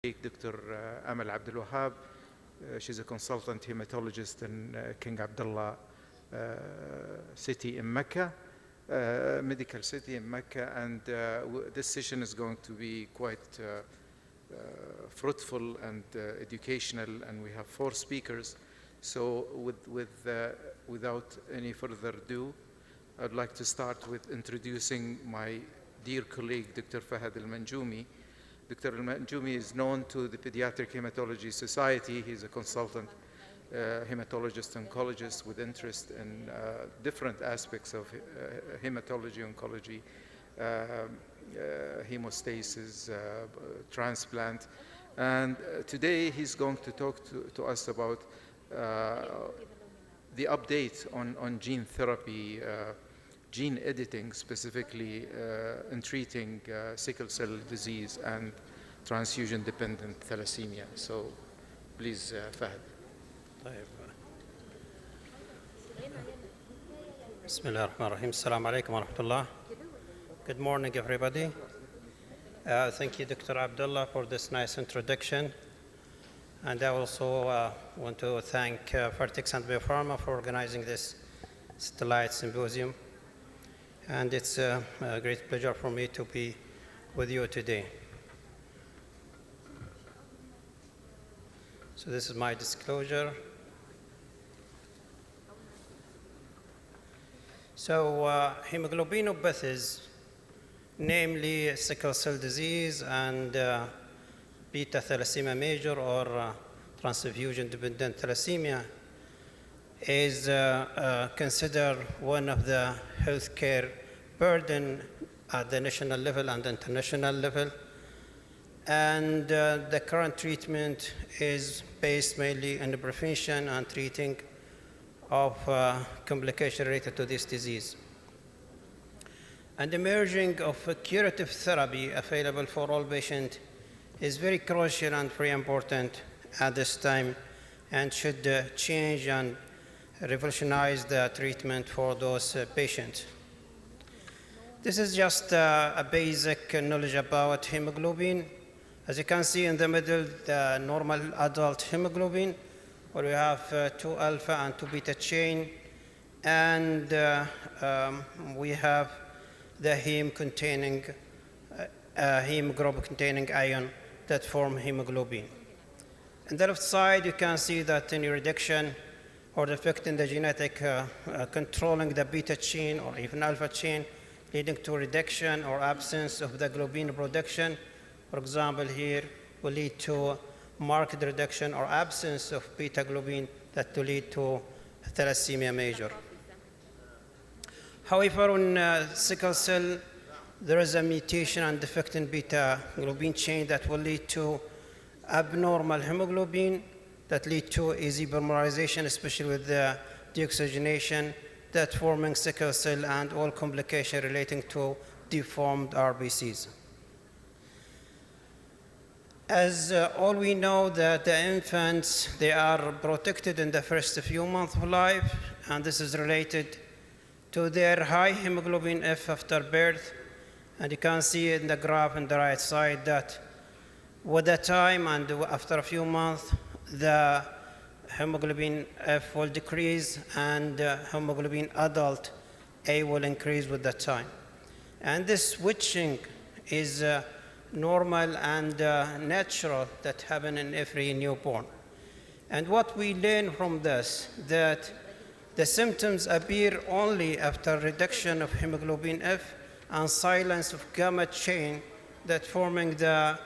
Dr. Amal Abdul Wahab. She's a consultant hematologist in King Abdullah city in Mecca, medical city in Mecca, and this session is going to be quite fruitful and educational, and we have 4 speakers. So without any further ado, I'd like to start with introducing my dear colleague, Dr. Fahad Al Manjomi. Dr. Al Manjomi is known to the Pediatric Hematology Society. He's a consultant hematologist, oncologist with interest in different aspects of hematology, oncology, hemostasis, transplant. And today he's going to talk to us about the update on gene therapy, gene editing, specifically in treating sickle cell disease and transfusion-dependent thalassemia. So, please, Fahad. Bismillah ar-Rahman ar-Rahim. Assalamu alaikum wa rahmatullah. Good morning, everybody. Thank you, Dr. Abdullah, for this nice introduction. And I also want to thank Vertex and Biopharma for organizing this satellite symposium. And it's a great pleasure for me to be with you today. So this is my disclosure. So hemoglobinopathies, namely sickle cell disease and beta thalassemia major or transfusion-dependent thalassemia, is considered one of the healthcare burden at the national level and international level. And the current treatment is based mainly on the prevention and treating of complications related to this disease. And the emerging of a curative therapy available for all patients is very crucial and very important at this time, and should change and revolutionize the treatment for those patients. This is just a basic knowledge about hemoglobin. As you can see in the middle, the normal adult hemoglobin, where we have 2 alpha and 2 beta chain, and we have the heme group containing ion that form hemoglobin. On the left side, you can see that any reduction or defect in the genetic controlling the beta chain or even alpha chain, leading to reduction or absence of the globin production. For example, here will lead to marked reduction or absence of beta globin that will lead to thalassemia major. However, on sickle cell, there is a mutation and defect in beta globin chain that will lead to abnormal hemoglobin that lead to easy polymerization, especially with the deoxygenation, that forming sickle cell and all complications relating to deformed RBCs. As all we know that the infants, they are protected in the first few months of life, and this is related to their high hemoglobin F after birth. And you can see in the graph on the right side that with the time and after a few months, the hemoglobin F will decrease and hemoglobin adult A will increase with the time. And this switching is normal and natural that happen in every newborn. And what we learn from this, that the symptoms appear only after reduction of hemoglobin F and silence of gamma chain that forming the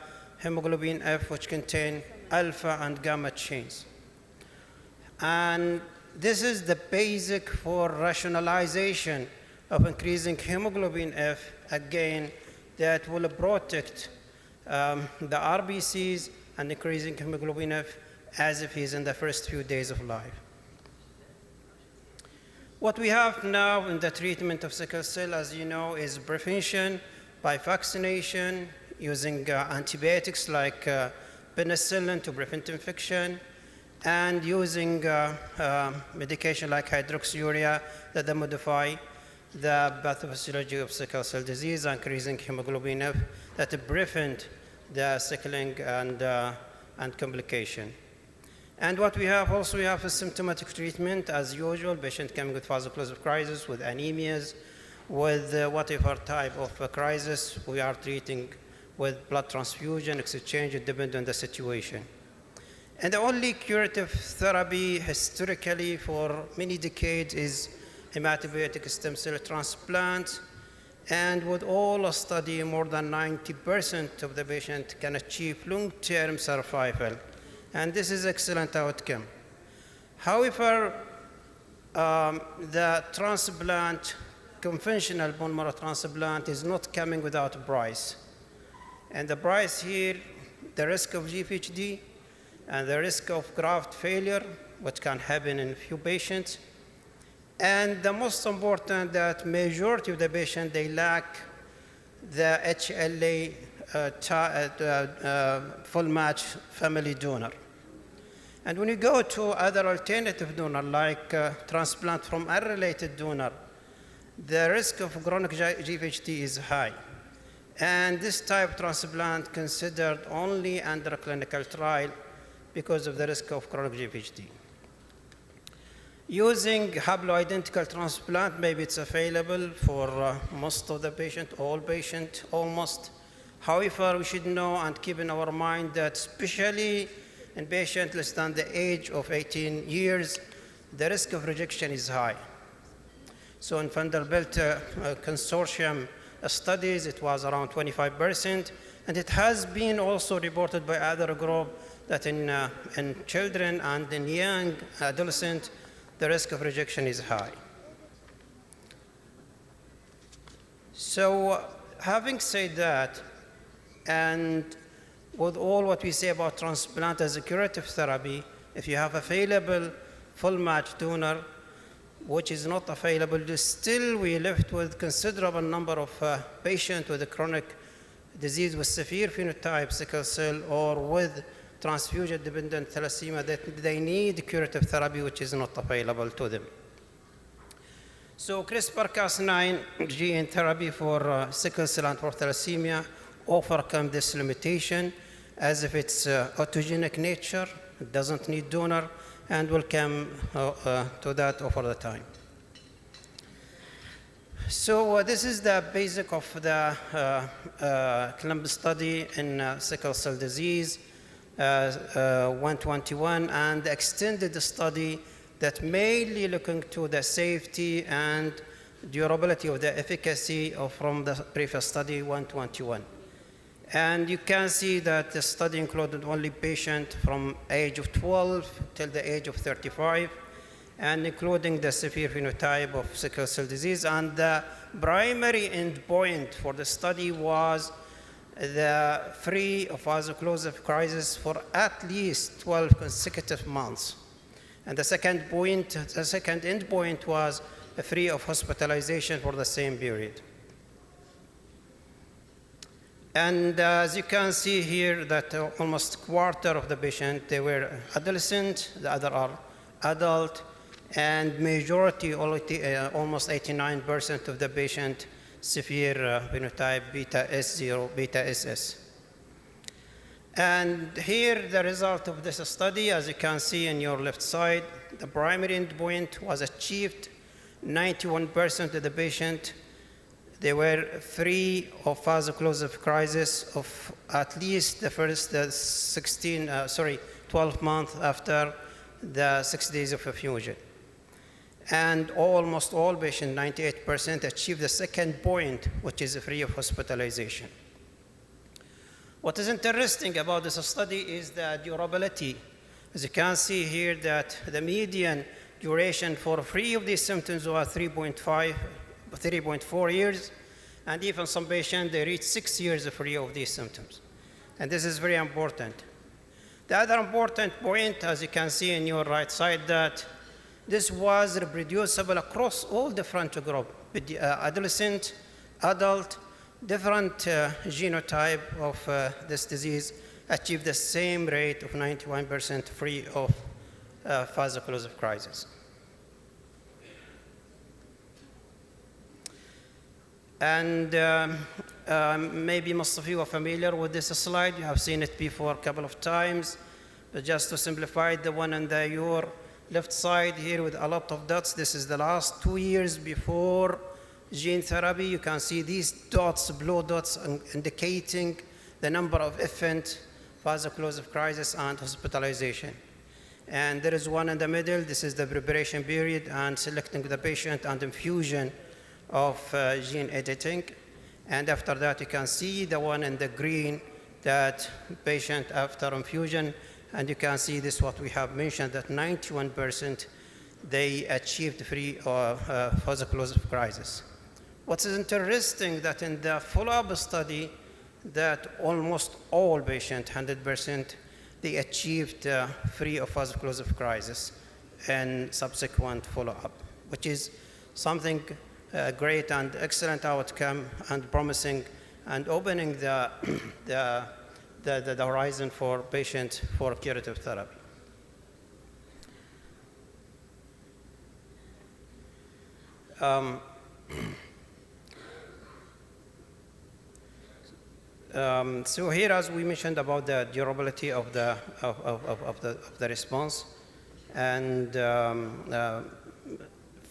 hemoglobin F, which contain alpha and gamma chains. And this is the basic for rationalization of increasing hemoglobin F, again, that will protect the RBCs and increasing hemoglobin F as if he's in the first few days of life. What we have now in the treatment of sickle cell, as you know, is prevention by vaccination, using antibiotics like penicillin to prevent infection, and using medication like hydroxyurea that modify the pathophysiology of sickle cell disease, increasing hemoglobin F that prevent the sickling and complication. And what we have also, we have a symptomatic treatment as usual, patient coming with vaso-occlusive crisis, with anemias, with whatever type of crisis we are treating with blood transfusion, exchange, depending on the situation. And the only curative therapy historically for many decades is hematopoietic stem cell transplant. And with all a study, more than 90% of the patient can achieve long-term survival. And this is excellent outcome. However, the transplant, conventional bone marrow transplant is not coming without a price. And the price here, the risk of GVHD and the risk of graft failure, which can happen in a few patients. And the most important, that majority of the patients, they lack the HLA full match family donor. And when you go to other alternative donor, like transplant from unrelated donor, the risk of chronic GVHD is high. And this type of transplant considered only under a clinical trial because of the risk of chronic GVHD. Using haploidentical transplant, maybe it's available for most of the patient, all patients, almost. However, we should know and keep in our mind that especially in patients less than the age of 18 years, the risk of rejection is high. So in Vanderbilt consortium studies, it was around 25%, and it has been also reported by other groups that in children and in young adolescents, the risk of rejection is high. So having said that, and with all what we say about transplant as a curative therapy, if you have available full match donor, which is not available, still we left with considerable number of patients with a chronic disease with severe phenotype, sickle cell, or with transfusion-dependent thalassemia that they need curative therapy, which is not available to them. So CRISPR-Cas9 gene therapy for sickle cell and for thalassemia overcome this limitation, as if it's autogenic nature, it doesn't need donor, and will come to that over the time. So this is the basic of the clinical study in sickle cell disease, 121, and the extended study that mainly looking to the safety and durability of the efficacy from the previous study, 121. And you can see that the study included only patients from age of 12 till the age of 35, and including the severe phenotype of sickle cell disease. And the primary endpoint for the study was the free of vaso-occlusive crisis for at least 12 consecutive months. And the second endpoint was free of hospitalization for the same period. And as you can see here, that almost a quarter of the patients, they were adolescent, the other are adult, and majority, almost 89% of the patient, severe phenotype beta S0, beta SS. And here, the result of this study, as you can see in your left side, the primary endpoint was achieved. 91% of the patient, they were free of vaso-occlusive crisis of at least the first 12 months after the 6 days of infusion. And almost all patients, 98%, achieved the second point, which is free of hospitalization. What is interesting about this study is the durability. As you can see here, that the median duration for free of these symptoms was 3.4 years, and even some patients, they reach 6 years free of these symptoms. And this is very important. The other important point, as you can see in your right side, that this was reproducible across all different groups, adolescent, adult, different genotype of this disease achieved the same rate of 91% free of vaso-occlusive crisis. And maybe most of you are familiar with this slide. You have seen it before a couple of times. But just to simplify, the one on your left side here with a lot of dots, this is the last 2 years before gene therapy. You can see these dots, blue dots, indicating the number of infant vaso-occlusive crisis and hospitalization. And there is one in the middle. This is the preparation period and selecting the patient and infusion of gene editing. And after that, you can see the one in the green, that patient after infusion. And you can see this, what we have mentioned, that 91% they achieved free vaso-occlusive crisis. What is interesting that in the follow-up study, that almost all patients, 100%, they achieved free of vaso-occlusive crisis and subsequent follow-up, which is something great and excellent outcome and promising and opening the horizon for patients for curative therapy. So here, as we mentioned about the durability of the response and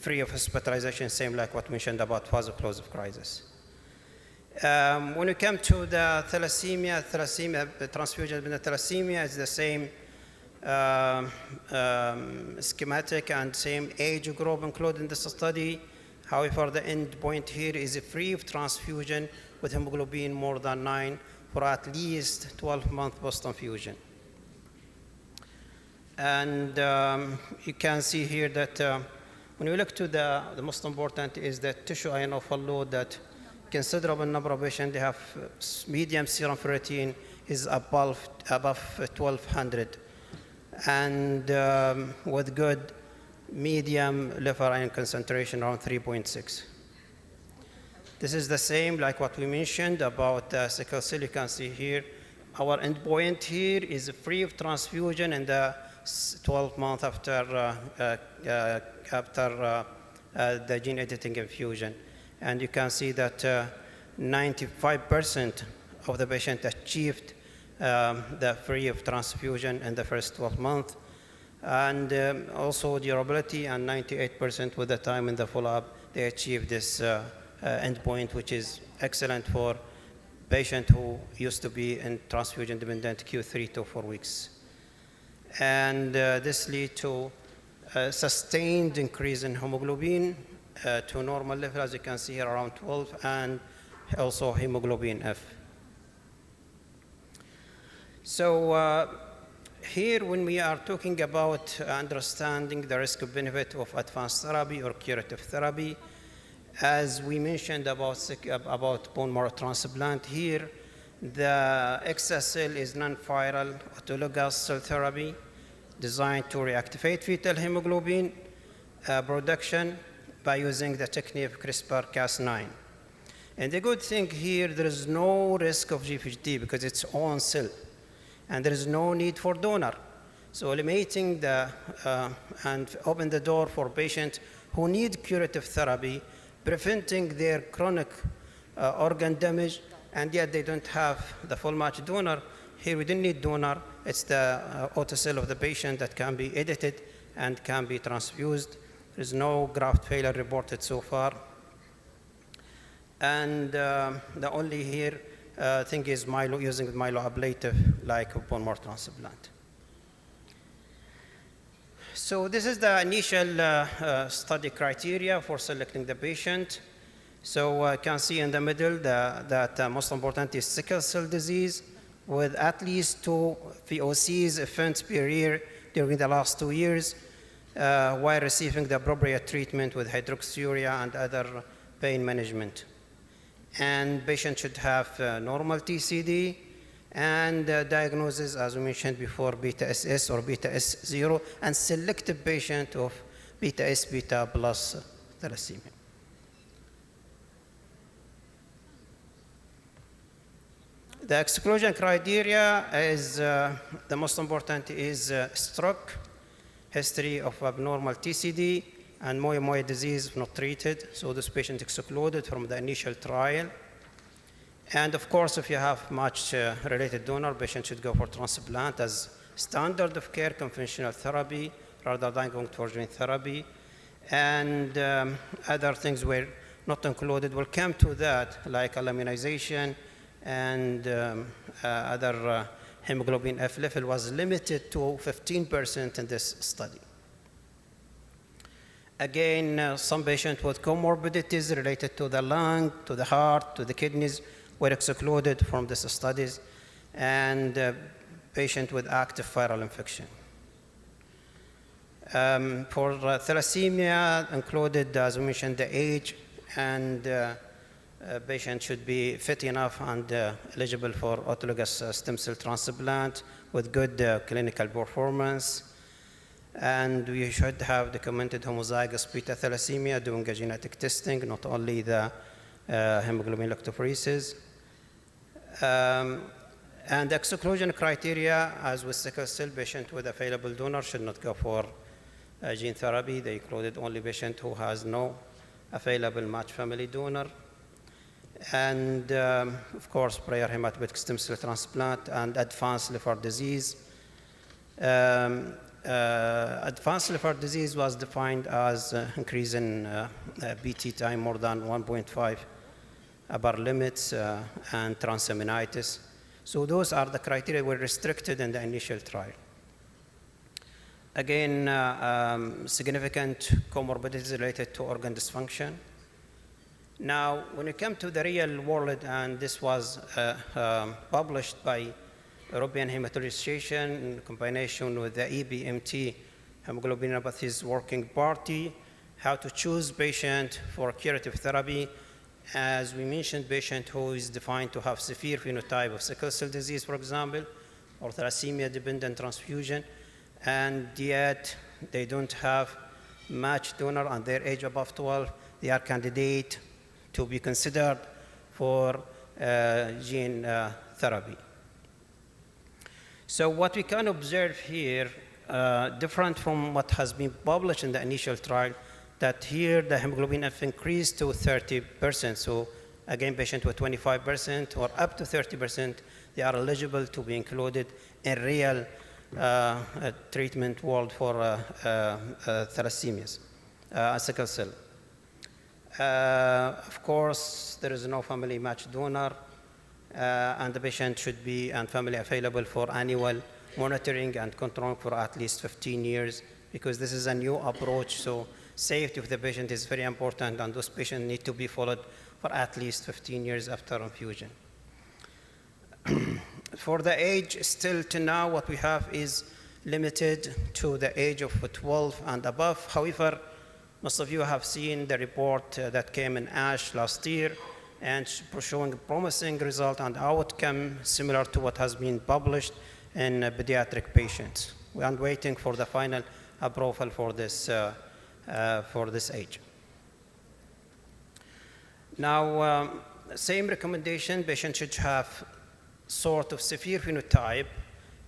free of hospitalization, same like what we mentioned about vaso-occlusive crisis. When we come to the thalassemia, transfusion with thalassemia is the same schematic and same age group included in this study. However, the end point here is free of transfusion with hemoglobin more than 9 for at least 12 months post-infusion. And you can see here that when we look to the most important is the tissue ion overload, that considerable number of patients, they have medium serum ferritin is above 1200, and with good medium liver ion concentration around 3.6. This is the same like what we mentioned about sickle cell. You can see here, our endpoint here is free of transfusion in the 12 months after the gene editing infusion. And you can see that 95% of the patients achieved the free of transfusion in the first 12 months. And also durability, and 98% with the time in the follow-up, they achieved this endpoint, which is excellent for patients who used to be in transfusion-dependent Q3 to 4 weeks. And this leads to sustained increase in hemoglobin to normal level, as you can see here, around 12, and also hemoglobin F. So here, when we are talking about understanding the risk of benefit of advanced therapy or curative therapy, as we mentioned about bone marrow transplant here, the exa-cel is non-viral autologous cell therapy designed to reactivate fetal hemoglobin production by using the technique of CRISPR-Cas9. And the good thing here, there is no risk of GVHD because it's own cell, and there is no need for donor. So eliminating and open the door for patients who need curative therapy, preventing their chronic organ damage, and yet they don't have the full match donor. Here we didn't need donor. It's the autocell of the patient that can be edited and can be transfused. There's no graft failure reported so far. And the only here thing is using myeloablative like bone marrow transplant. So this is the initial study criteria for selecting the patient. So you can see in the middle that most important is sickle cell disease with at least 2 VOCs events per year during the last 2 years while receiving the appropriate treatment with hydroxyurea and other pain management. And patient should have normal TCD and diagnosis, as we mentioned before, beta SS or beta S0, and selective patient of beta S beta plus thalassemia. The exclusion criteria is the most important is stroke, history of abnormal TCD, and Manjomii disease if not treated. So this patient excluded from the initial trial. And of course, if you have much related donor, patient should go for transplant as standard of care conventional therapy rather than going for gene therapy. And other things were not included. We'll come to that, like immunization and other hemoglobin F level was limited to 15% in this study. Again, some patients with comorbidities related to the lung, to the heart, to the kidneys were excluded from these studies, and patient with active viral infection. For thalassemia, included, as we mentioned, the age, and patient should be fit enough and eligible for autologous stem cell transplant with good clinical performance. And we should have documented homozygous beta thalassemia doing a genetic testing, not only the hemoglobin electrophoresis. And the exclusion criteria, as with sickle cell, patient with available donor should not go for gene therapy. They included only patient who has no available match family donor. And of course, prior hematopoietic stem cell transplant and advanced liver disease. Advanced liver disease was defined as increase in BT time more than 1.5 upper limits and transaminitis. So those are the criteria were restricted in the initial trial. Again, significant comorbidities related to organ dysfunction. Now, when you come to the real world, and this was published by European Hematology Association in combination with the EBMT, Hemoglobinopathies Working Party, how to choose patient for curative therapy. As we mentioned, patient who is defined to have severe phenotype of sickle cell disease, for example, or thalassemia-dependent transfusion, and yet they don't have matched donor and their age above 12, they are candidate to be considered for gene therapy. So what we can observe here, different from what has been published in the initial trial, that here the hemoglobin F increased to 30%. So again, patient with 25% or up to 30%, they are eligible to be included in real treatment world for thalassemias, sickle cell. Of course, there is no family match donor, and the patient should be and family available for annual monitoring and control for at least 15 years, because this is a new approach. So safety of the patient is very important, and those patients need to be followed for at least 15 years after infusion. For the age, still to now, what we have is limited to the age of 12 and above. However, most of you have seen the report that came in ASH last year and showing promising result and outcome similar to what has been published in pediatric patients. We are waiting for the final approval for this age. Now, same recommendation, patient should have sort of severe phenotype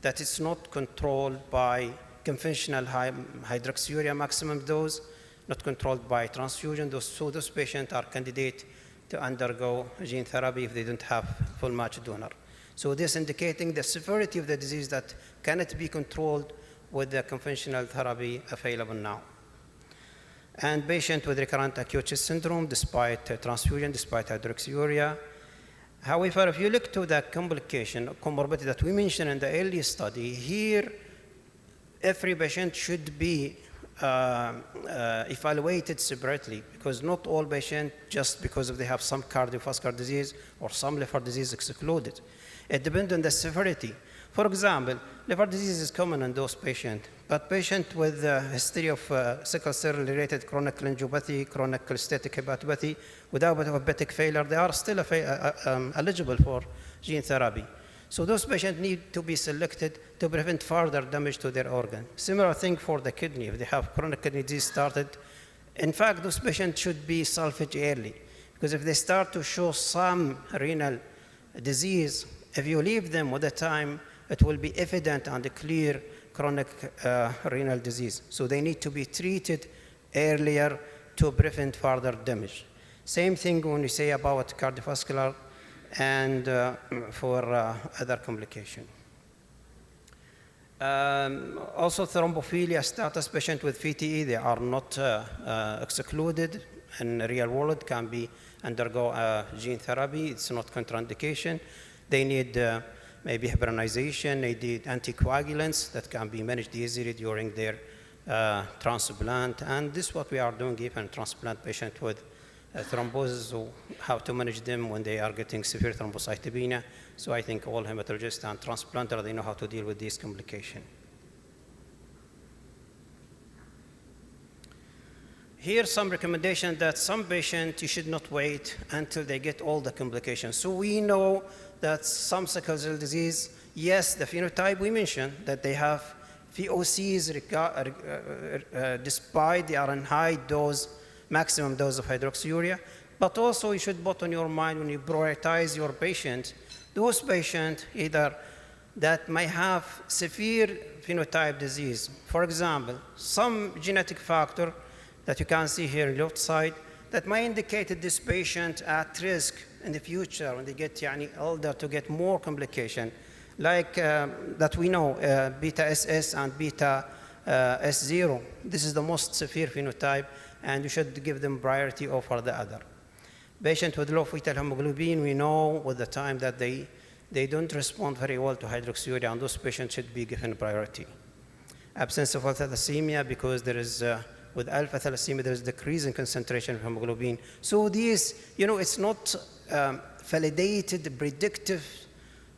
that is not controlled by conventional hydroxyurea maximum dose, not controlled by transfusion. So those patients are candidate to undergo gene therapy if they don't have full match donor. So this indicating the severity of the disease that cannot be controlled with the conventional therapy available now. And patient with recurrent acute chest syndrome despite transfusion, despite hydroxyurea. However, if you look to the complication, comorbidity that we mentioned in the early study, here every patient should be evaluated separately, because not all patients, just because if they have some cardiovascular disease or some liver disease, excluded. It depends on the severity. For example, liver disease is common in those patients, but patients with a history of sickle cell-related chronic angiopathy, chronic cholestatic hepatopathy, without hepatic failure, they are still eligible for gene therapy. So those patients need to be selected to prevent further damage to their organ. Similar thing for the kidney. If they have chronic kidney disease started, in fact, those patients should be salvaged early, because if they start to show some renal disease, if you leave them with the time, it will be evident and clear chronic renal disease. So they need to be treated earlier to prevent further damage. Same thing when we say about cardiovascular and for other complications. Also, thrombophilia status patient with VTE, they are not excluded in the real world, can be undergo gene therapy. It's not contraindication. They need maybe heparinization, they need anticoagulants that can be managed easily during their transplant. And this is what we are doing even transplant patient with thrombosis, so how to manage them when they are getting severe thrombocytopenia. So I think all hematologists and transplanters, they know how to deal with these complications. Here's some recommendation that some patients, you should not wait until they get all the complications. So we know that some sickle cell disease, yes, the phenotype we mentioned, that they have VOCs despite they are in high dose, maximum dose of hydroxyurea, but also you should put on your mind when you prioritize your patient, those patients either that may have severe phenotype disease. For example, some genetic factor that you can see here on the left side that may indicate that this patient at risk in the future when they get older to get more complication, like that we know beta SS and beta S0. This is the most severe phenotype, and you should give them priority over the other. Patient with low fetal hemoglobin, we know with the time that they don't respond very well to hydroxyurea, and those patients should be given priority. Absence of alpha thalassemia, because there is, with alpha thalassemia, there is decrease in concentration of hemoglobin. So these, it's not validated predictive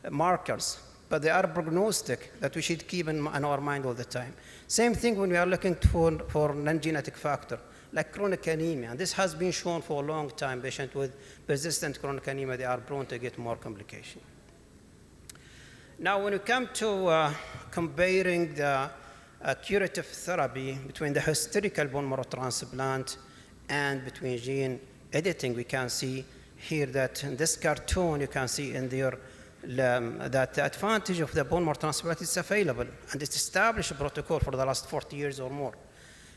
markers, but they are prognostic that we should keep in our mind all the time. Same thing when we are looking for non-genetic factor, like chronic anemia. And this has been shown for a long time. Patients with persistent chronic anemia, they are prone to get more complication. Now, when we come to comparing the curative therapy between the historical bone marrow transplant and between gene editing, we can see here that in this cartoon, you can see in there that the advantage of the bone marrow transplant is available, and it's established a protocol for the last 40 years or more.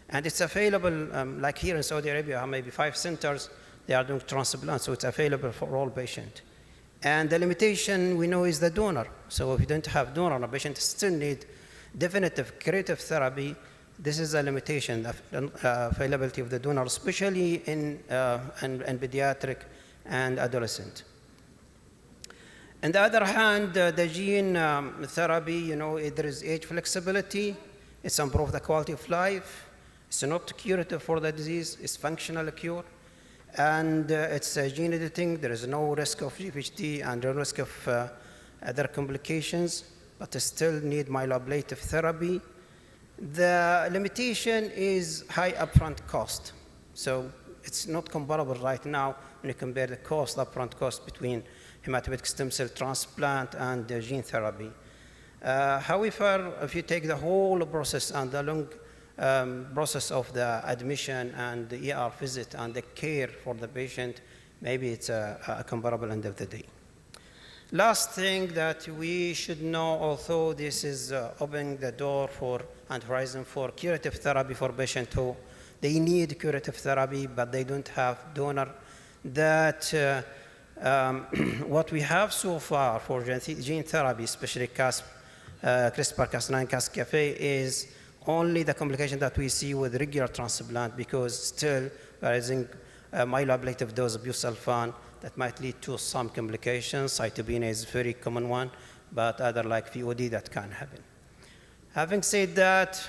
And it's available, like here in Saudi Arabia, maybe 5 centers, they are doing transplant, so it's available for all patients. And the limitation we know is the donor. So if you don't have donor, a patient still need definitive curative therapy. This is a limitation, the availability of the donor, especially in pediatric and adolescent. On the other hand, the gene therapy, there is age flexibility. It's improve the quality of life. It's not curative for the disease. It's functional cure. And it's gene editing. There is no risk of GVHD and no risk of other complications, but still need myeloablative therapy. The limitation is high upfront cost. So it's not comparable right now when you compare the cost, upfront cost between hematopoietic stem cell transplant and gene therapy. However, if you take the whole process and the long process of the admission and the ER visit and the care for the patient, maybe it's a comparable end of the day. Last thing that we should know, although this is opening the door for and horizon for curative therapy for patients who they need curative therapy, but they don't have donor, that what we have so far for gene therapy, especially CRISPR-Cas9, Cas9, is only the complication that we see with regular transplant, because still there is a myeloablative dose of busulfan that might lead to some complications. Cytopenia is a very common one, but other like VOD that can happen. Having said that,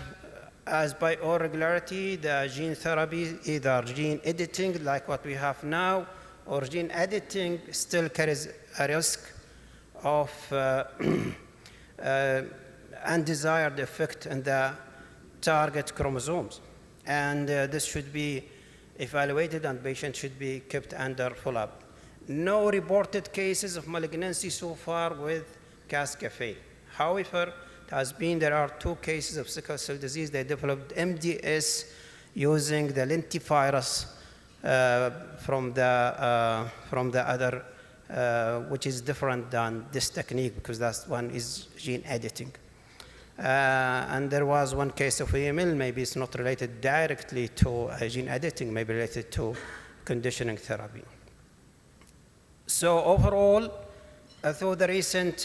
as by all regularity, the gene therapy, either gene editing like what we have now, or gene editing still carries a risk of undesired effect in the target chromosomes. And this should be evaluated and patients should be kept under follow-up. No reported cases of malignancy so far with Cas9. However, there are 2 cases of sickle cell disease. They developed MDS using the lentivirus from the other, which is different than this technique, because that one is gene editing. And there was one case of AML, maybe it's not related directly to gene editing, maybe related to conditioning therapy. So overall, through the recent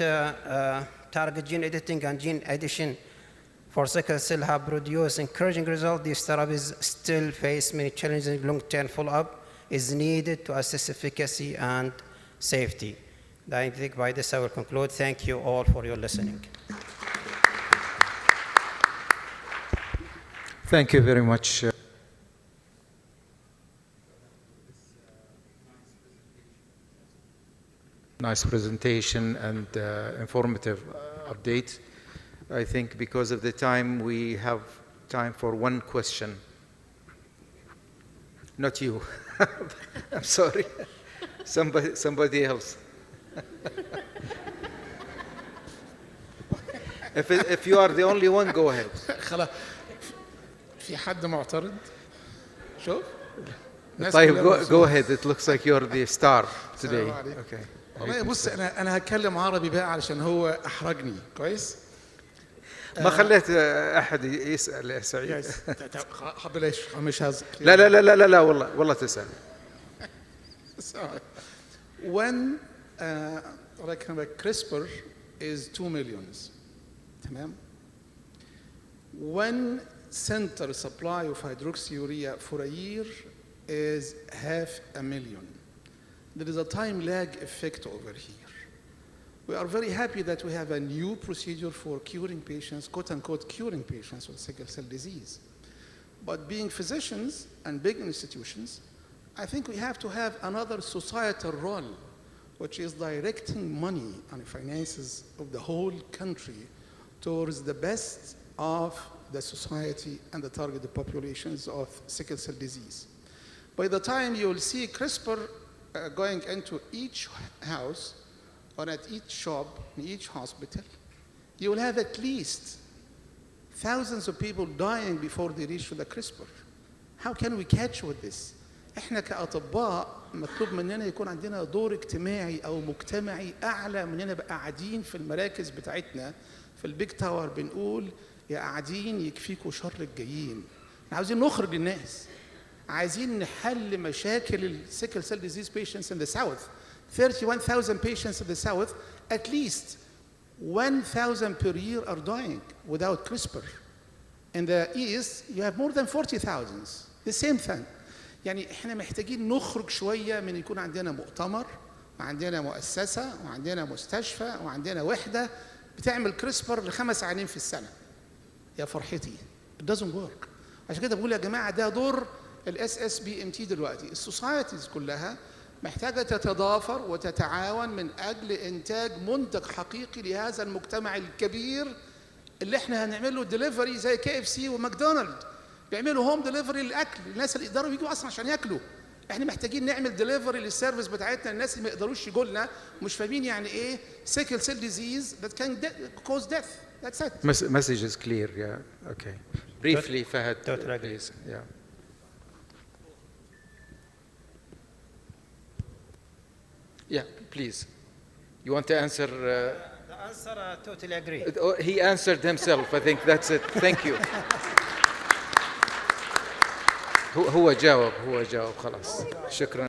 target gene editing and gene addition for sickle cell have produced encouraging results, these therapies still face many challenges. Long-term follow-up is needed to assess efficacy and safety. I think by this I will conclude. Thank you all for your listening. Thank you very much. Nice presentation and informative update. I think because of the time, we have time for one question. Not you. I'm sorry. Somebody else. If you are the only one, go ahead. خلاص في حد معترض؟ شوف طيب go ahead. It looks like you're the star today. Okay. والله بص انا هتكلم عربي بقى علشان هو احرجني كويس؟ ما خليت احد يسال يا سعيد. بلاش مش هزك. لا لا لا لا لا والله تسال. When CRISPR is 2 million. تمام؟ When center supply of hydroxyurea for a year is 500,000. There is a time lag effect over here. We are very happy that we have a new procedure for curing patients, quote unquote, curing patients with sickle cell disease. But being physicians and big institutions, I think we have to have another societal role, which is directing money and finances of the whole country towards the best of the society and the targeted populations of sickle cell disease. By the time you will see CRISPR going into each house or at each shop, in each hospital, you will have at least thousands of people dying before they reach to the CRISPR. How can we catch with this? احنا كأطباء مطلوب مننا يكون عندنا دور اجتماعي أو مجتمعي أعلى من إننا نبقى قاعدين في المراكز بتاعتنا في البيج تاور بنقول يا قاعدين يكفيكوا شر الجايين. احنا عاوزين نخرج الناس. عايزين نحل مشاكل السيكل سيل disease patients in the south. 31,000 patients in the south, at least 1,000 per year are dying without CRISPR. In the east, you have more than 40,000. The same thing. يعني احنا محتاجين نخرج شوية من يكون عندنا مؤتمر وعندنا مؤسسة وعندنا مستشفى وعندنا وحدة بتعمل CRISPR ل5 عيانين في السنة. يا فرحتي. It doesn't work. عشان كده بقول يا جماعة ده دور SSBMT دلوقتي. السوسايتيز كلها محتاجة تتضافر وتتعاون من أجل إنتاج منتج حقيقي لهذا المجتمع الكبير اللي احنا هنعمله ديليفري زي KFC وماكدونالد. بيعملوا هوم ديليفري للأكل، الناس اللي يقدروا يجوا أصلا عشان ياكلوا. احنا محتاجين نعمل ديليفري للسيرفيس بتاعتنا الناس اللي ما يقدروش يجوا لنا مش فاهمين يعني إيه sickle cell disease that can cause death. That's it. Message is clear. Yeah. Okay. Briefly, Fahad, please. Yeah. Yeah, please. You want to answer? The answer, I totally agree. He answered himself. I think that's it. Thank you. هو جاوب خلاص. شكرا.